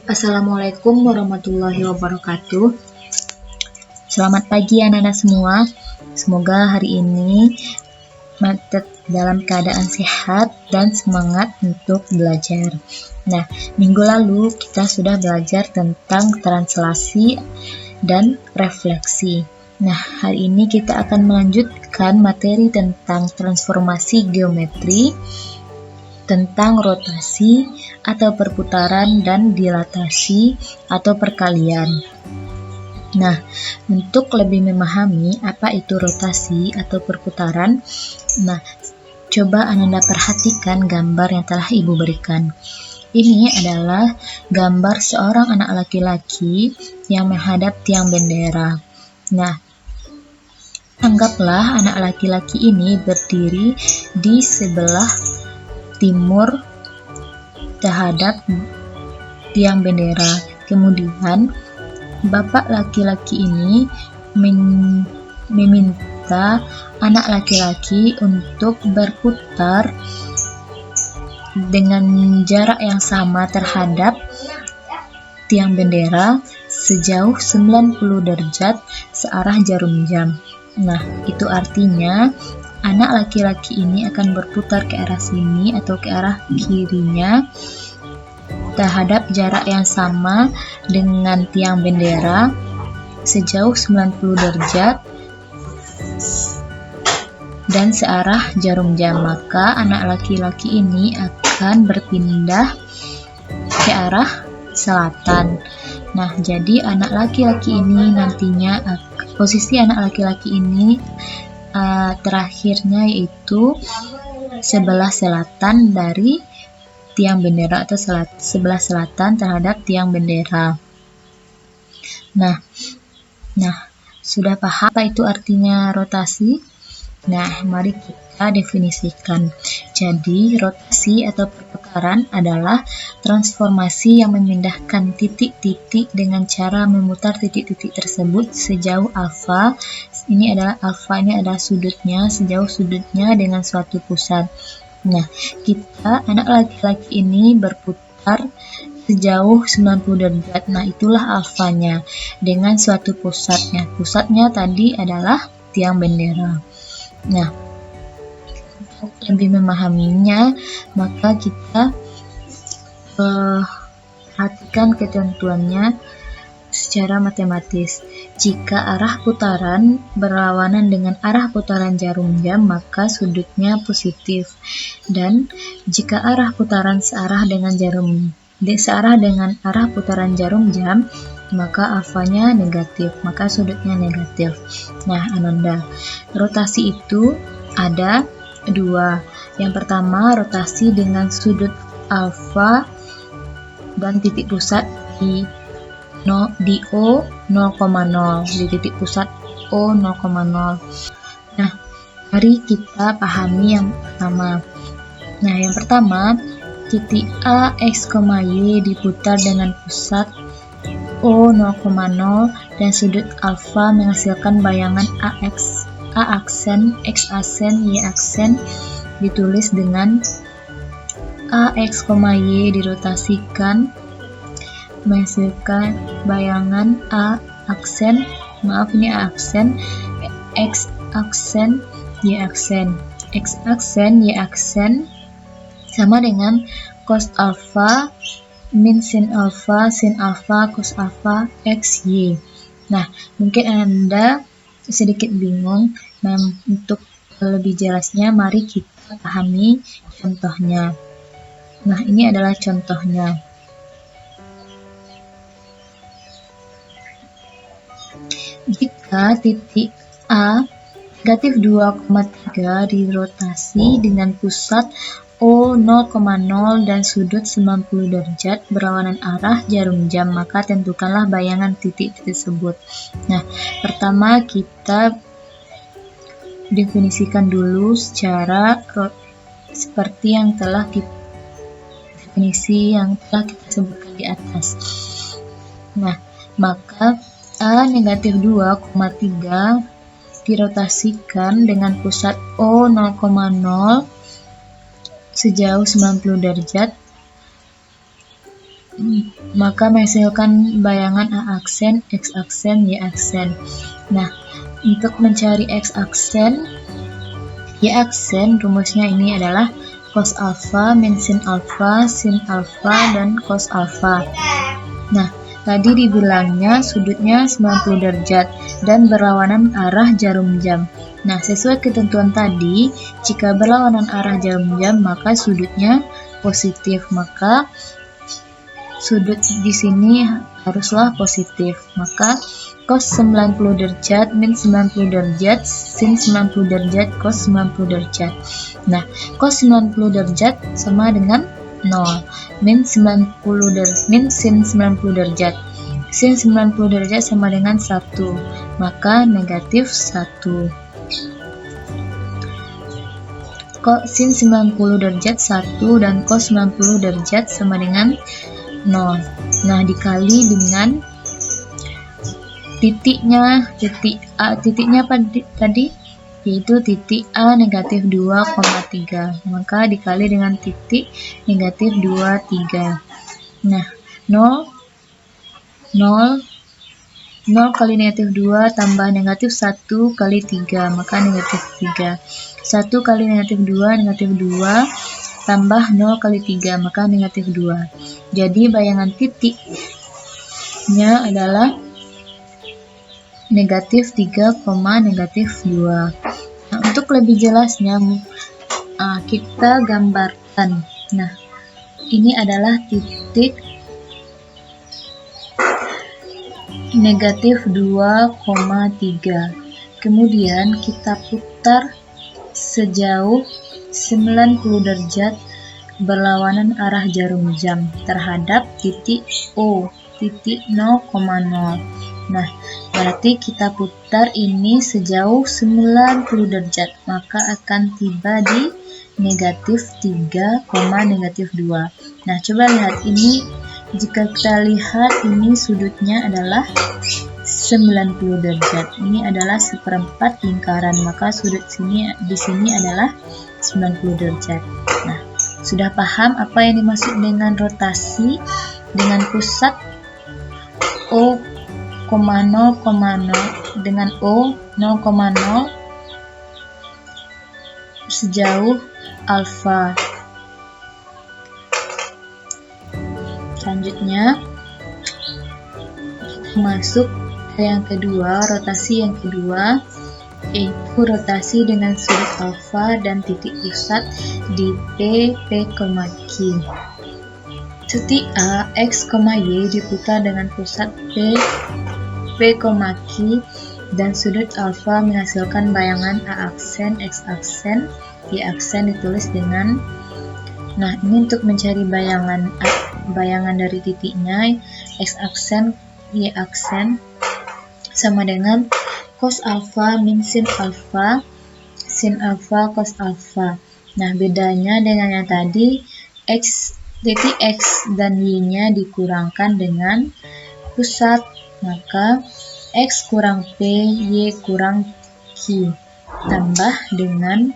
Assalamualaikum warahmatullahi wabarakatuh. Selamat pagi anak-anak semua. Semoga hari ini dalam keadaan sehat dan semangat untuk belajar. Nah, minggu lalu kita sudah belajar tentang translasi dan refleksi. Nah, hari ini kita akan melanjutkan materi tentang transformasi geometri, tentang rotasi atau perputaran dan dilatasi atau perkalian. Nah, untuk lebih memahami apa itu rotasi atau perputaran, nah, coba Ananda perhatikan gambar yang telah Ibu berikan. Ini adalah gambar seorang anak laki-laki yang menghadap tiang bendera. Nah, anggaplah anak laki-laki ini berdiri di sebelah timur terhadap tiang bendera. Kemudian bapak laki-laki ini meminta anak laki-laki untuk berputar dengan jarak yang sama terhadap tiang bendera sejauh 90 derajat searah jarum jam. Nah, itu artinya anak laki-laki ini akan berputar ke arah sini atau ke arah kirinya terhadap jarak yang sama dengan tiang bendera sejauh 90 derajat dan searah jarum jam. Maka anak laki-laki ini akan berpindah ke arah selatan. Nah, jadi anak laki-laki ini nantinya posisi anak laki-laki ini terakhirnya yaitu sebelah selatan dari tiang bendera atau sebelah selatan terhadap tiang bendera. Nah, sudah paham apa itu artinya rotasi? Nah, mari kita definisikan. Jadi, rotasi atau perputaran adalah transformasi yang memindahkan titik-titik dengan cara memutar titik-titik tersebut sejauh alfa. Ini adalah sudutnya, sejauh sudutnya dengan suatu pusat. Nah, anak laki-laki ini berputar sejauh 90 derajat. Nah, itulah alfanya dengan suatu pusatnya. Pusatnya tadi adalah tiang bendera. Nah, untuk lebih memahaminya, maka kita perhatikan ketentuannya secara matematis. Jika arah putaran berlawanan dengan arah putaran jarum jam, maka sudutnya positif. Dan jika arah putaran searah dengan arah putaran jarum jam, maka alfanya negatif, maka sudutnya negatif. Nah, Ananda, rotasi itu ada dua. Yang pertama, rotasi dengan sudut alfa dan titik pusat di O 0,0, di titik pusat O 0,0. Nah, mari kita pahami yang pertama. Nah, yang pertama, titik A, X, Y diputar dengan pusat O 0,0 dan sudut alfa menghasilkan bayangan A aksen, X aksen, Y aksen ditulis dengan A, X, Y dirotasikan menghasilkan bayangan A aksen, X aksen, Y aksen. X aksen, Y aksen sama dengan cos alfa min sin alfa, cos alfa, X, Y. Nah, mungkin Anda sedikit bingung. Nah, untuk lebih jelasnya, mari kita pahami contohnya. Nah, ini adalah contohnya. Jika titik A negatif 2,3 dirotasi dengan pusat O 0,0 dan sudut 90 derajat berlawanan arah jarum jam, maka tentukanlah bayangan titik tersebut. Nah, pertama kita definisikan dulu seperti yang telah kita sebutkan di atas. Nah, maka A negatif 2,3 dirotasikan dengan pusat O 0,0 sejauh 90 derajat maka menghasilkan bayangan A aksen, X aksen, Y aksen. Nah, untuk mencari X aksen, Y aksen, rumusnya ini adalah cos alfa min sin alfa, dan cos alfa. Nah, tadi dibilangnya sudutnya 90 derajat dan berlawanan arah jarum jam. Nah, sesuai ketentuan tadi, jika berlawanan arah jarum jam, maka sudutnya positif. Maka sudut di sini haruslah positif. Maka cos 90 derajat min 90 derajat sin 90 derajat cos 90 derajat. Nah, cos 90 derajat sama dengan 0. Min sin 90 derajat. Sin 90 derajat sama dengan 1. Maka negatif 1. Sin 90 derajat 1 dan cos 90 derajat sama dengan 0. Nah, dikali dengan titiknya apa tadi? Yaitu titik A negatif 2,3. Maka dikali dengan titik negatif 23. Nah, 0 kali negatif 2 tambah negatif 1 kali 3, maka negatif 3. 1 kali negatif 2, negatif 2, tambah 0 kali 3, maka negatif 2. Jadi bayangan titiknya adalah negatif 3, negatif 2. Nah, untuk lebih jelasnya, kita gambarkan. Nah, ini adalah titik negatif 2,3. Kemudian kita putar sejauh 90 derajat berlawanan arah jarum jam terhadap titik O, titik 0,0. Nah, berarti kita putar ini sejauh 90 derajat, maka akan tiba di negatif 3, negatif 2. Nah, coba lihat ini. Jika kita lihat ini sudutnya adalah 90 derajat. Ini adalah seperempat lingkaran, maka sudut di sini adalah 90 derajat. Nah, sudah paham apa yang dimaksud dengan rotasi dengan pusat O, 0,0 dengan O 0,0 sejauh alfa. Selanjutnya masuk ke yang kedua, rotasi yang kedua, yaitu rotasi dengan sudut alfa dan titik pusat di P, Q. Titik A, X, Y diputar dengan pusat P, Q, dan sudut alfa menghasilkan bayangan A aksen, X aksen, Y aksen ditulis dengan. Nah, ini untuk mencari bayangan dari titiknya, X aksen, Y aksen sama dengan cos alfa min sin alfa, cos alfa. Nah, bedanya dengan yang tadi, titik X dan Y-nya dikurangkan dengan pusat, maka X kurang P, Y kurang Q, tambah dengan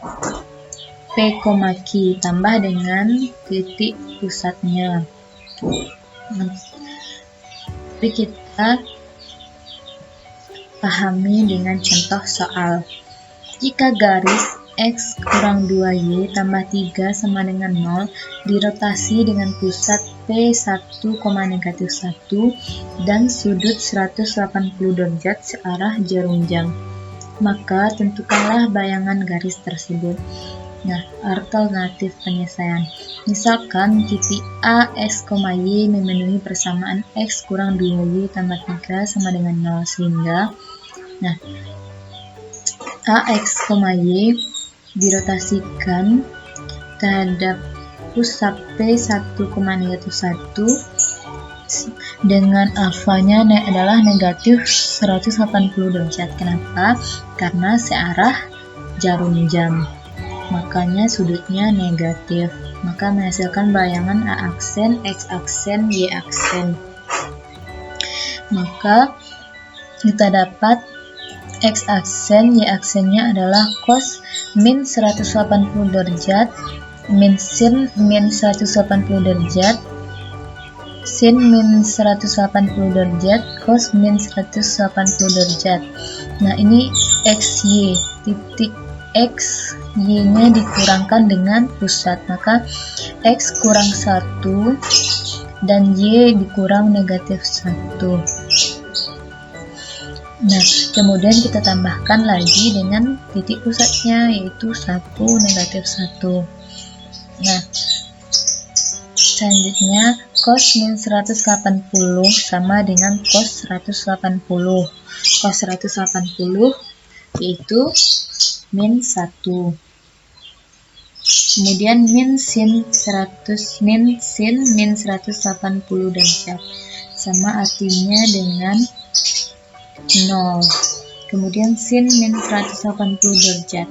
P, Q, tambah dengan titik pusatnya. Mari kita pahami dengan contoh soal. Jika garis X kurang 2Y tambah 3 sama dengan 0 dirotasi dengan pusat P1, negatif 1 dan sudut 180 derajat searah jarum jam, maka tentukanlah bayangan garis tersebut. Nah, alternatif penyelesaian. Misalkan titik A, X, Y memenuhi persamaan X kurang 2Y tambah 3 sama dengan 0, sehingga A, X, Y dirotasikan terhadap pusat P1, negatif 1 dengan alfanya adalah negatif 180 derajat. Kenapa? Karena searah jarum jam, makanya sudutnya negatif, maka menghasilkan bayangan A aksen, X aksen, Y aksen. Maka kita dapat X aksen, Y aksennya adalah cos min 180 derajat min sin min 180 derajat sin min 180 derajat, cos min 180 derajat. Nah, ini XY, titik X, Y-nya dikurangkan dengan pusat, maka X kurang 1 dan Y dikurang negatif 1. Nah, kemudian kita tambahkan lagi dengan titik pusatnya, yaitu 1, negatif 1. Nah, selanjutnya cos min 180 sama dengan cos 180. Cos 180 yaitu min 1. Kemudian min sin min 180 derajat sama artinya dengan 0. Kemudian sin min 180 derajat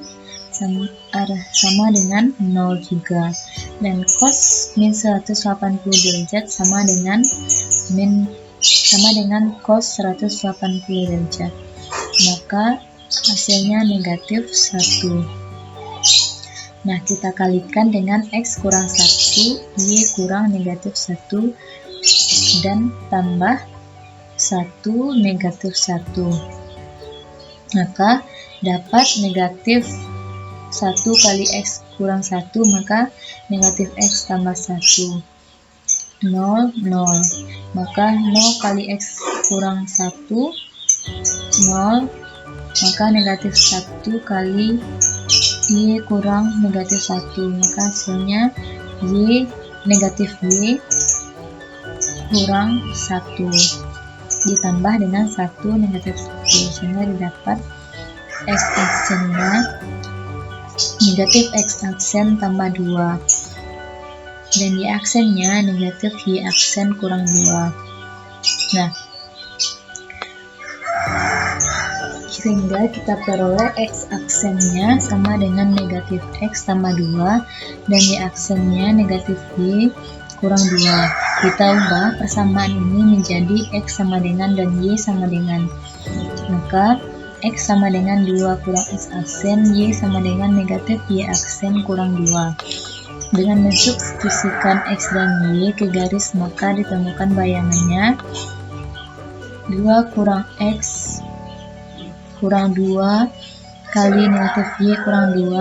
sama dengan 0 juga. Dan cos min 180 derajat sama dengan cos 180 derajat. Maka hasilnya negatif 1. Nah, kita kalikan dengan X kurang 1, Y kurang negatif 1, dan tambah 1 negatif 1. Maka dapat negatif 1 kali X kurang 1, maka negatif X tambah 1. 0, 0. Maka 0 kali X kurang 1, 0. Maka negatif 1 kali Y kurang negatif 1, maka hasilnya negatif Y kurang 1 ditambah dengan 1 negatif 1, sehingga didapat X aksennya negatif X aksen tambah 2 dan Y aksennya negatif Y aksen kurang 2. Nah, sehingga kita peroleh X aksennya sama dengan negatif X tambah 2 dan Y aksennya negatif Y kurang 2. Kita ubah persamaan ini menjadi X sama dengan dan Y sama dengan. Maka X sama dengan 2 kurang X aksen, Y sama dengan negatif Y aksen kurang 2. Dengan mensubstitusikan X dan Y ke garis, maka ditemukan bayangannya 2 kurang X kurang 2 kali negatif Y kurang 2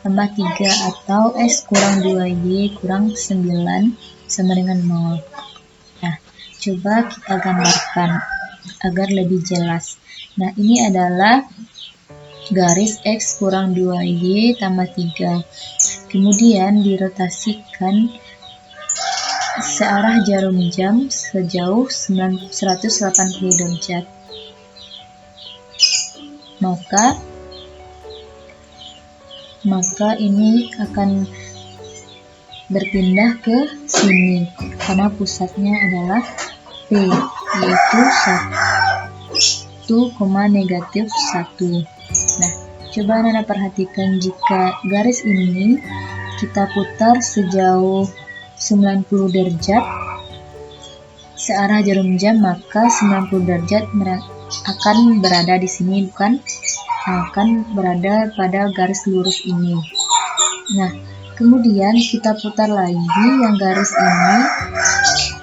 tambah 3 atau X kurang 2Y kurang 9 sama dengan 0. Nah, coba kita gambarkan agar lebih jelas. Nah, ini adalah garis X kurang 2Y tambah 3. Kemudian dirotasikan searah jarum jam sejauh 180 derajat. Maka ini akan berpindah ke sini karena pusatnya adalah P, yaitu 1, negatif 1. Nah, coba Anda perhatikan, jika garis ini kita putar sejauh 90 derajat searah jarum jam, maka 90 derajat akan berada di sini, bukan akan berada pada garis lurus ini. Nah, kemudian kita putar lagi yang garis ini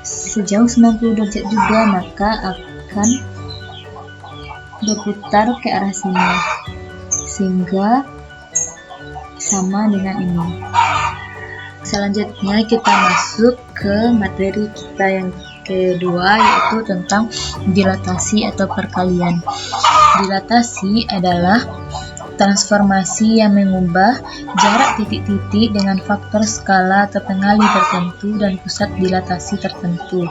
sejauh 90 derajat juga, maka akan berputar ke arah sini sehingga sama dengan ini. Selanjutnya kita masuk ke materi kita yang kedua, yaitu tentang dilatasi atau perkalian. Dilatasi adalah transformasi yang mengubah jarak titik-titik dengan faktor skala atau pengali tertentu dan pusat dilatasi tertentu.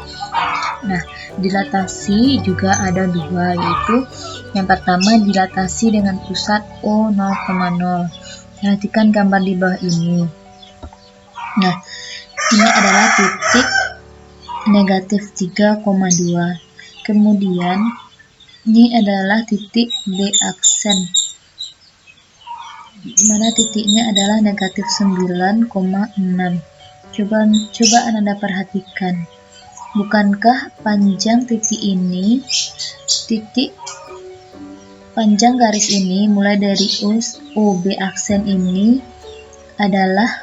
Nah, dilatasi juga ada dua, yaitu yang pertama dilatasi dengan pusat O 0,0. Perhatikan gambar di bawah ini. Nah, ini adalah titik negatif 3,2. Kemudian ini adalah titik B aksen, mana titiknya adalah negatif 9,6. Coba Anda perhatikan, bukankah panjang titik ini, panjang garis ini mulai dari OB aksen ini adalah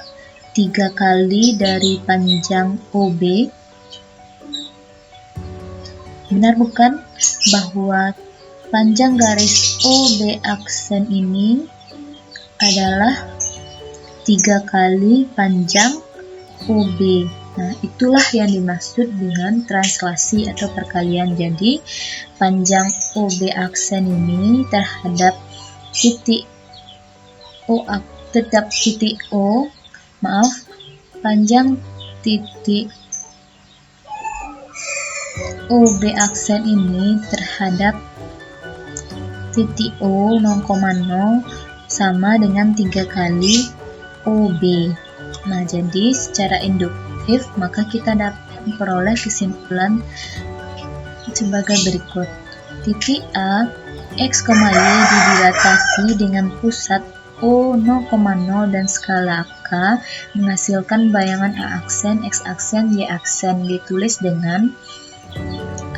3 kali dari panjang OB benar bukan bahwa panjang garis OB aksen ini adalah 3 kali panjang OB. Nah, itulah yang dimaksud dengan translasi atau perkalian. Jadi, panjang OB aksen ini terhadap titik panjang titik OB aksen ini terhadap titik O 0,0 sama dengan 3 kali OB. Nah, jadi secara induktif maka kita dapat memperoleh kesimpulan sebagai berikut. Titik A, X, Y didilatasi dengan pusat O 0,0 dan skala K menghasilkan bayangan A aksen, X aksen, Y aksen. Ditulis dengan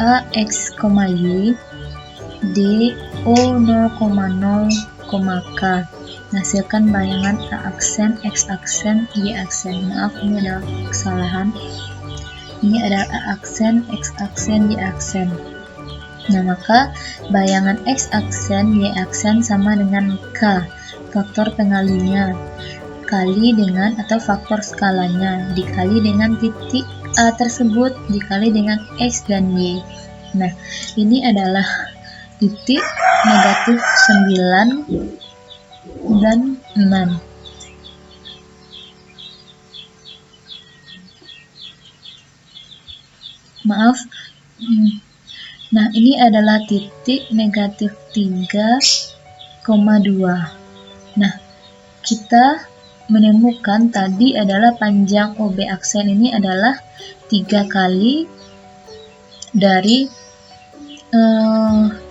A, X, Y D O 0,0, K menghasilkan bayangan A aksen, X aksen, Y aksen. Maaf, ini adalah kesalahan. Ini adalah A aksen, X aksen, Y aksen. Nah, maka bayangan X aksen, Y aksen sama dengan K, faktor pengalinya, kali dengan atau faktor skalanya, dikali dengan titik A tersebut, dikali dengan X dan Y. Nah, ini adalah titik negatif 9 dan 6. Maaf. Nah, ini adalah titik negatif 3,2. Nah, kita menemukan tadi adalah panjang OB aksen ini adalah 3 kali dari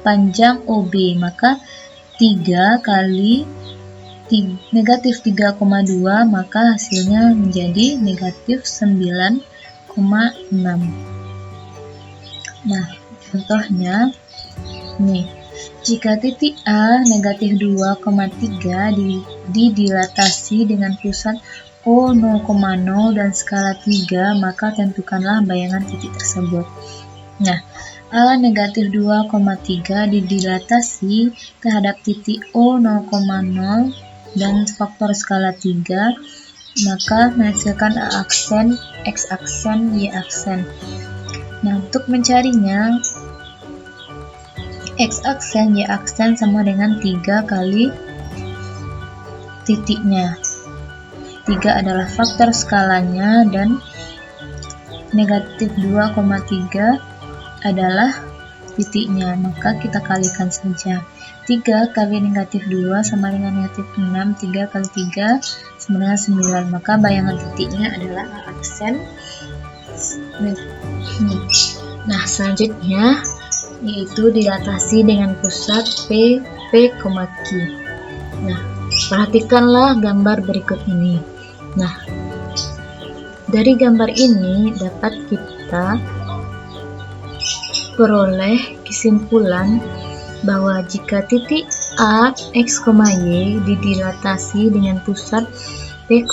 panjang OB, maka 3 kali negatif 3,2, maka hasilnya menjadi negatif 9,6. Nah, contohnya nih, jika titik A negatif 2,3 didilatasi dengan pusat O 0,0 dan skala 3, maka tentukanlah bayangan titik tersebut. Nah, A negatif 2,3 didilatasi terhadap titik O 0,0 dan faktor skala 3, maka menghasilkan A aksen, X aksen, Y aksen. Nah, untuk mencarinya, X aksen, Y aksen sama dengan 3 kali titiknya. 3 adalah faktor skalanya dan negatif 2,3 adalah titiknya, maka kita kalikan saja. 3 kali negatif 2 sama dengan negatif 6, 3 kali 3 sama dengan 9, maka bayangan titiknya adalah A aksen. Nah, selanjutnya yaitu dilatasi dengan pusat P, Q. Nah, perhatikanlah gambar berikut ini. Nah, dari gambar ini dapat kita peroleh kesimpulan bahwa jika titik A, X, Y didilatasi dengan pusat P, Q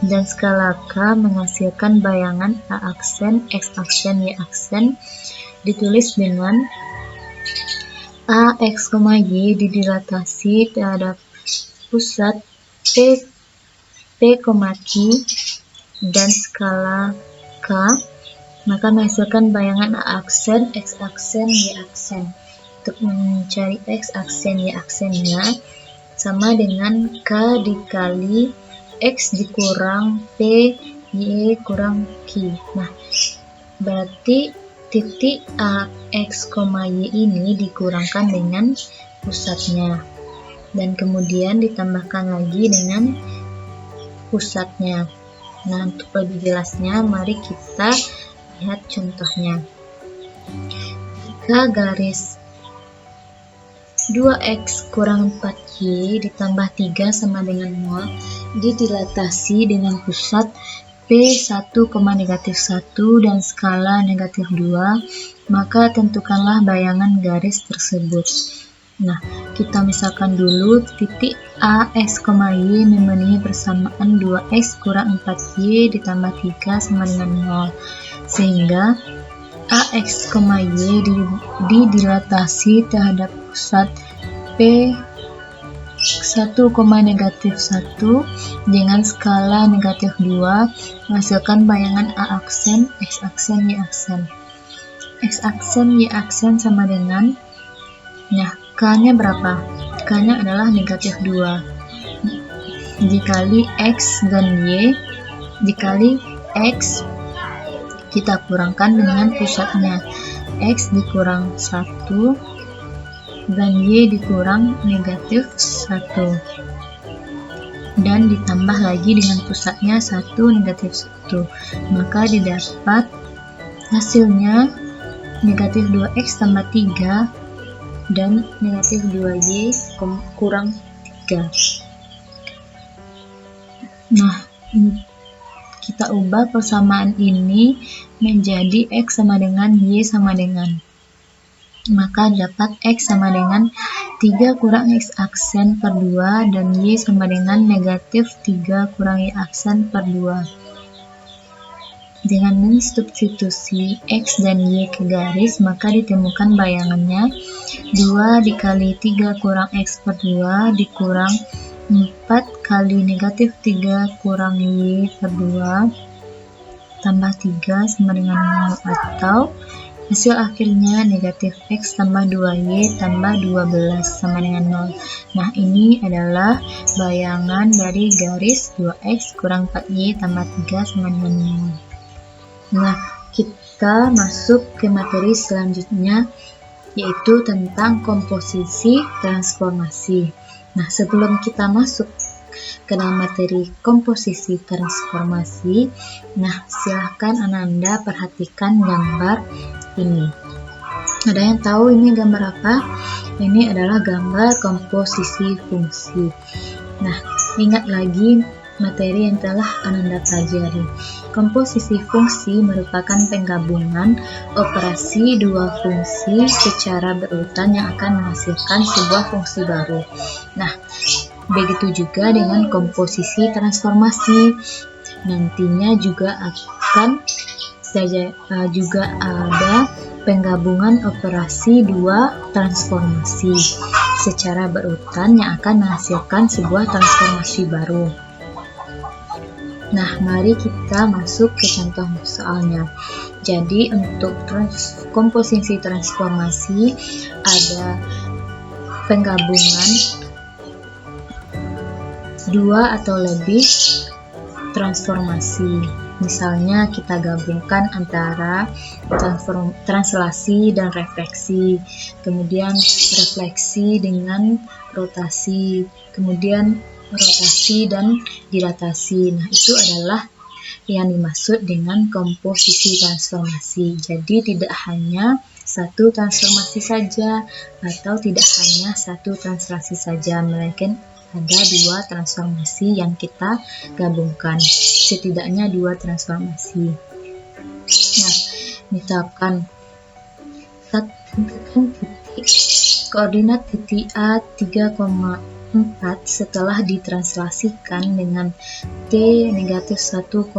dan skala K menghasilkan bayangan A aksen, X aksen, Y aksen, ditulis dengan A, X, Y didilatasi terhadap pusat P, Q dan skala K, maka menghasilkan bayangan A aksen, X aksen, Y aksen. Untuk mencari X aksen, Y aksennya sama dengan K dikali X dikurang P, Y kurang Q. Nah, berarti titik A, X, Y ini dikurangkan dengan pusatnya. Dan kemudian ditambahkan lagi dengan pusatnya. Nah, untuk lebih jelasnya, mari kita lihat contohnya. Jika garis 2x kurang 4y ditambah 3 sama dengan 0 didilatasi dengan pusat P1, negatif 1 dan skala negatif 2, maka tentukanlah bayangan garis tersebut. Nah, kita misalkan dulu titik A, X, Y memenuhi persamaan 2x kurang 4y ditambah 3 sama dengan 0, sehingga AX, Y didilatasi terhadap pusat P 1, negatif 1 dengan skala negatif 2 menghasilkan bayangan A aksen, X aksen, Y aksen. X aksen, Y aksen sama dengan, nah, K-nya berapa? K-nya adalah negatif 2 dikali X dan Y dikali X kita kurangkan dengan pusatnya, X dikurang 1 dan Y dikurang negatif 1 dan ditambah lagi dengan pusatnya 1 negatif 1, maka didapat hasilnya negatif 2X tambah 3 dan negatif 2Y kurang 3. Nah, kita ubah persamaan ini menjadi X sama dengan Y sama dengan, maka dapat X sama dengan 3 kurang X aksen per 2 dan Y sama dengan negatif 3 kurang Y aksen per 2. Dengan mensubstitusi X dan Y ke garis, maka ditemukan bayangannya 2 dikali 3 kurang X per 2 dikurang 4 kali negatif 3 kurang Y per 2 tambah 3 sama dengan 0, atau hasil akhirnya negatif X tambah 2Y tambah 12 sama dengan 0. Nah, ini adalah bayangan dari garis 2X kurang 4Y tambah 3 sama dengan 0. Nah, kita masuk ke materi selanjutnya, yaitu tentang komposisi transformasi. Nah, sebelum kita masuk ke dalam materi komposisi transformasi, nah, silahkan Ananda perhatikan gambar ini. Ada yang tahu ini gambar apa? Ini adalah gambar komposisi fungsi. Nah, ingat lagi materi yang telah Ananda pelajari. Komposisi fungsi merupakan penggabungan operasi dua fungsi secara berurutan yang akan menghasilkan sebuah fungsi baru. Nah, begitu juga dengan komposisi transformasi. Nantinya juga akan juga ada penggabungan operasi dua transformasi secara berurutan yang akan menghasilkan sebuah transformasi baru. Nah, mari kita masuk ke contoh soalnya. Jadi, untuk komposisi transformasi ada penggabungan dua atau lebih transformasi. Misalnya, kita gabungkan antara translasi dan refleksi, kemudian refleksi dengan rotasi, kemudian rotasi dan dilatasi. Nah, itu adalah yang dimaksud dengan komposisi transformasi. Jadi, tidak hanya satu transformasi saja atau tidak hanya satu translasi saja, melainkan ada dua transformasi yang kita gabungkan. Setidaknya dua transformasi. Nah, misalkan koordinat titik A 3,4 setelah ditranslasikan dengan T negatif 1,2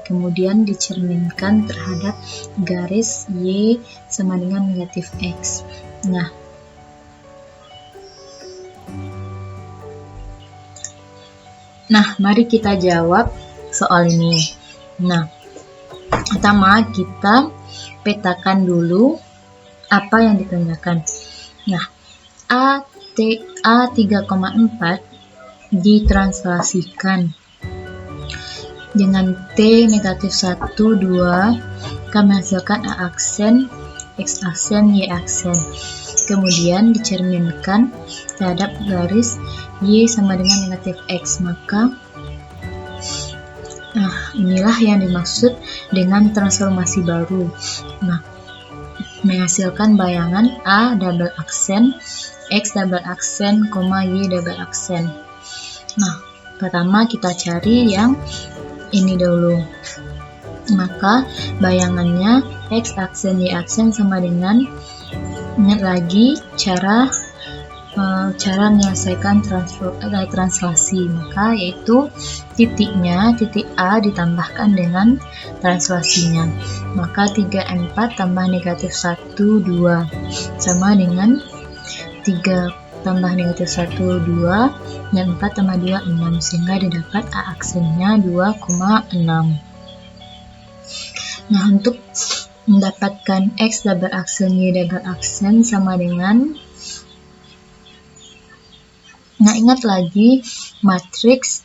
kemudian dicerminkan terhadap garis Y sama dengan negatif X. Nah, mari kita jawab soal ini. Nah, pertama kita petakan dulu apa yang ditanyakan. Nah, A 3,4 ditranslasikan dengan T negatif 1, 2 akan menghasilkan A aksen, X aksen, Y aksen. Kemudian dicerminkan terhadap garis Y sama dengan negatif X. Maka inilah yang dimaksud dengan transformasi baru. Nah, menghasilkan bayangan A double aksen, X double aksen, Y double aksen. Nah, pertama kita cari yang ini dulu. Maka bayangannya X aksen, Y aksen sama dengan, ingat lagi cara cara menyelesaikan translasi, maka yaitu titiknya, titik A ditambahkan dengan translasinya, maka 3N4 tambah negatif 1, 2 sama dengan 3 tambah negatif 1, 2 dan 4 tambah 2, 6, sehingga didapat A aksennya 2,6. Nah, untuk mendapatkan X double aksen Y double aksen sama dengan, nah ingat lagi matriks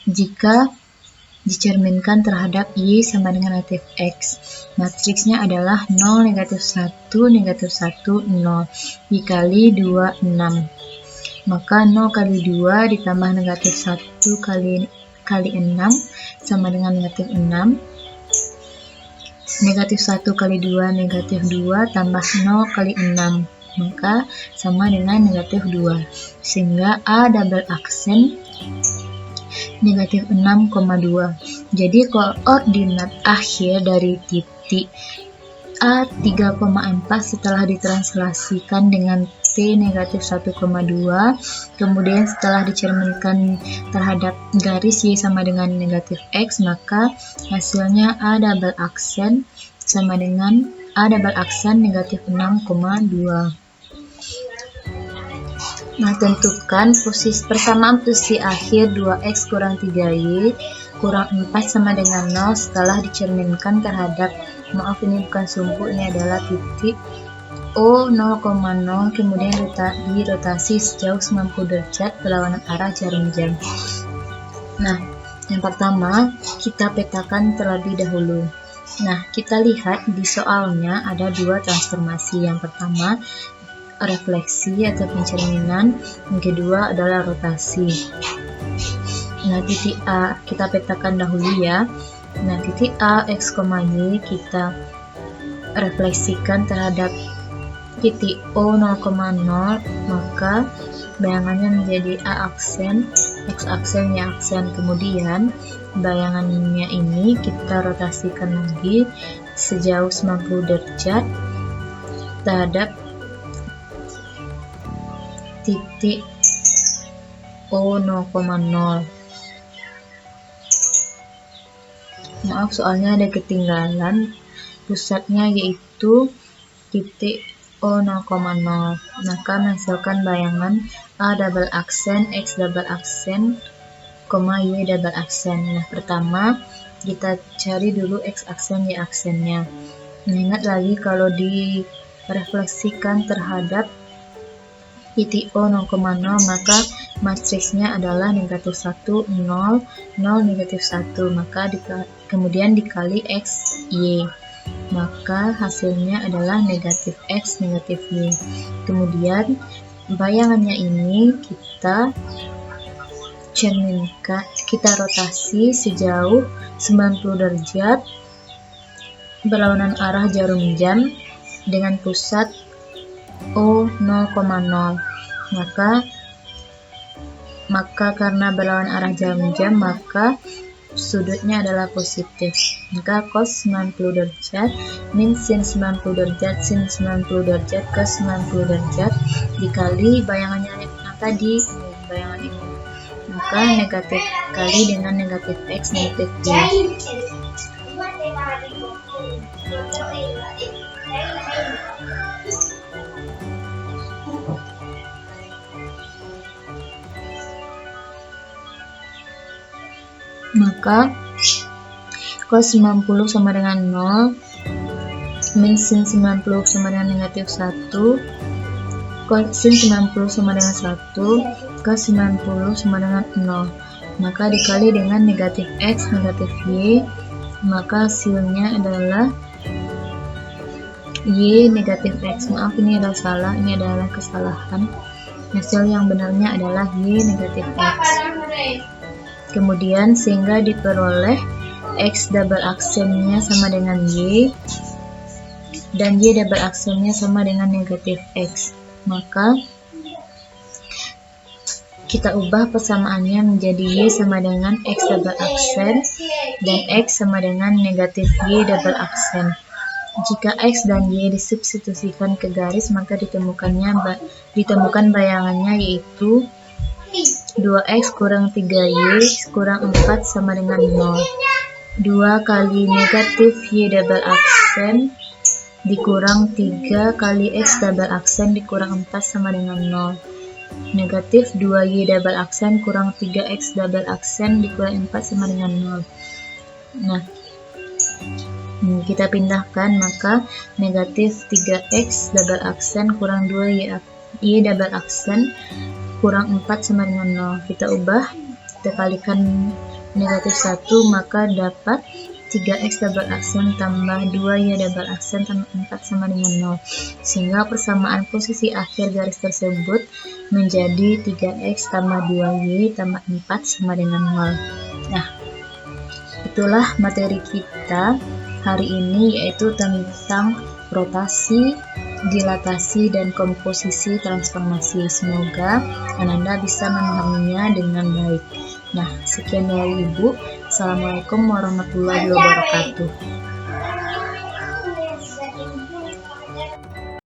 jika dicerminkan terhadap Y sama dengan negatif X. Matriksnya adalah 0, negatif 1, negatif 1, 0 dikali 2, 6. Maka 0 kali 2 ditambah negatif 1 kali 6 sama dengan negatif 6. Negatif 1 kali 2 negatif 2 tambah 0 kali 6, maka sama dengan negatif 2, sehingga A double aksen negatif 6,2. Jadi koordinat akhir dari titik A 3,4 setelah ditranslasikan dengan T negatif 1,2, kemudian setelah dicerminkan terhadap garis Y sama dengan negatif X, maka hasilnya A double aksen sama dengan A double aksen negatif 6,2. Nah, tentukan persamaan posisi akhir 2X kurang 3Y kurang 4 sama dengan 0 setelah dicerminkan terhadap, maaf ini bukan sumbu, ini adalah titik O 0,0, kemudian dirotasi sejauh 90 derajat berlawanan arah jarum jam. Nah, yang pertama kita petakan terlebih dahulu. Nah, kita lihat di soalnya ada dua transformasi. Yang pertama refleksi atau pencerminan, yang kedua adalah rotasi. Nah, titik A kita petakan dahulu ya. Nah, titik A X, Y kita refleksikan terhadap titik O 0,0, maka bayangannya menjadi A aksen, X aksen, Y aksen. Kemudian bayangannya ini kita rotasikan lagi sejauh 90 derajat terhadap titik O 0,0. Maaf, soalnya ada ketinggalan pusatnya, yaitu titik O 0,0. Maka menghasilkan bayangan A double aksen, X double aksen, Y double aksen. Nah, pertama kita cari dulu X aksen, Y aksennya. Ingat lagi kalau direfleksikan terhadap titik O 0,0, maka matriksnya adalah negatif 1, 0, 0, negatif 1, maka kemudian dikali X, Y, maka hasilnya adalah negatif X, negatif Y. Kemudian bayangannya ini kita cerminkan, kita rotasi sejauh 90 derajat berlawanan arah jarum jam dengan pusat O 0,0, maka karena berlawan arah jarum jam, maka sudutnya adalah positif. Maka cos 90 derajat min sin 90 derajat sin 90 derajat ke 90 derajat dikali bayangannya tadi, bayangan ini, maka negatif kali dengan negatif X, negatif Y. Maka cos 90 sama dengan 0, min sin 90 sama dengan negatif 1, cos sin 90 sama dengan 1, cos 90 sama dengan 0, maka dikali dengan negatif X, negatif Y, maka hasilnya adalah Y negatif X. Maaf, ini adalah salah, ini adalah kesalahan. Hasil yang benarnya adalah Y negatif X. Kemudian sehingga diperoleh X double aksennya sama dengan Y dan Y double aksennya sama dengan negatif X. Maka kita ubah persamaannya menjadi Y sama dengan X double aksen dan X sama dengan negatif Y double aksen. Jika X dan Y disubstitusikan ke garis, maka ditemukan bayangannya, yaitu 2X kurang 3Y kurang 4 sama dengan 0. 2 kali negatif Y double aksen dikurang 3 kali X double aksen dikurang 4 sama dengan 0. Negatif 2Y double aksen kurang 3X double aksen dikurang 4 sama dengan 0. Nah, kita pindahkan, maka negatif 3X double aksen kurang 2Y double aksen kurang 4 sama dengan 0. Kita ubah, kita kalikan negatif 1, maka dapat 3X double aksen tambah 2Y double aksen tambah 4 sama dengan 0. Sehingga persamaan posisi akhir garis tersebut menjadi 3X tambah 2Y tambah 4 sama dengan 0. Nah, itulah materi kita hari ini, yaitu tentang rotasi, dilatasi, dan komposisi transformasi. Semoga Ananda bisa memahaminya dengan baik. Nah, sekian dari Ibu. Assalamualaikum warahmatullahi wabarakatuh.